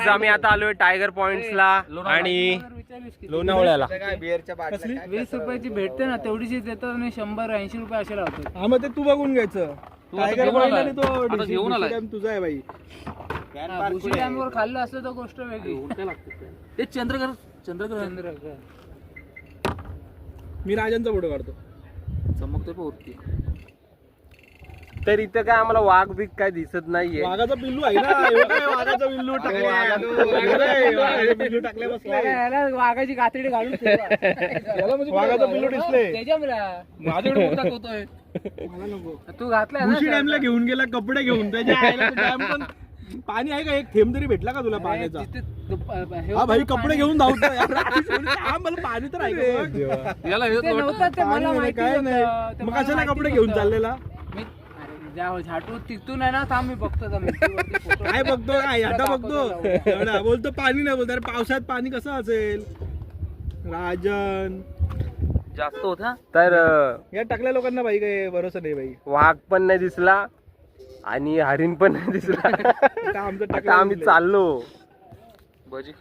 आम्ही आता आलोय टायगर पॉइंट्सला आणि लोणावळ्याला. 20 रुपयाची भेटते ना तेवढीच देतात आणि 100-80 रुपये असे लावतात. हा मग ते तू बघून घ्यायचं. टायगर पॉइंट आणि तो घेऊन आलाय. डॅम तुझा आहे बाई. बुशी डॅमवर खाल्लं असलं तर गोष्ट वेगळी. ते चंद्रग्रहण मी राजांचा फोटो काढतो. चमकतोय वरती. तर इथं काय आम्हाला वाघ बिग काय दिसत नाहीये. वाघाचा पिल्लू आहे ना. एवढं काय वाघाचा पिल्लू टाकले बसलाय. याला वाघाची कातडी घालून ठेवा. याला म्हणजे वाघाचा पिल्लू दिसले. माझ्याकडे मोठा दाखवतोय. तू घातलाय बुशी डॅमला घेऊन गेला कपडे घेऊन. त्याच्या आईला डॅम पण पाणी आहे का? एक थेंब तरी भेटला का तुला पाण्याचा? हा भाई कपडे घेऊन धावतोय. मला पाणी तर आहे का? याला हे नव्हतं ते मला माहिती काय नाही. होतं. मग कशाला कपडे घेऊन चाललेला? झाटू तिथून आहे ना थांब मी बघतो काय बघतो? काय आता बघतो एवढा बोलतो पाणी नाही बोलतो. अरे पावसात पाणी कसं असेल राजन? जास्त होता. तर या टाकल्या लोकांना भाई काही भरोसा नाही भाई. वाघ पण नाही दिसला आणि हरिण पण नाही दिसला. आता आमचं आता आम्ही चाललो. भजी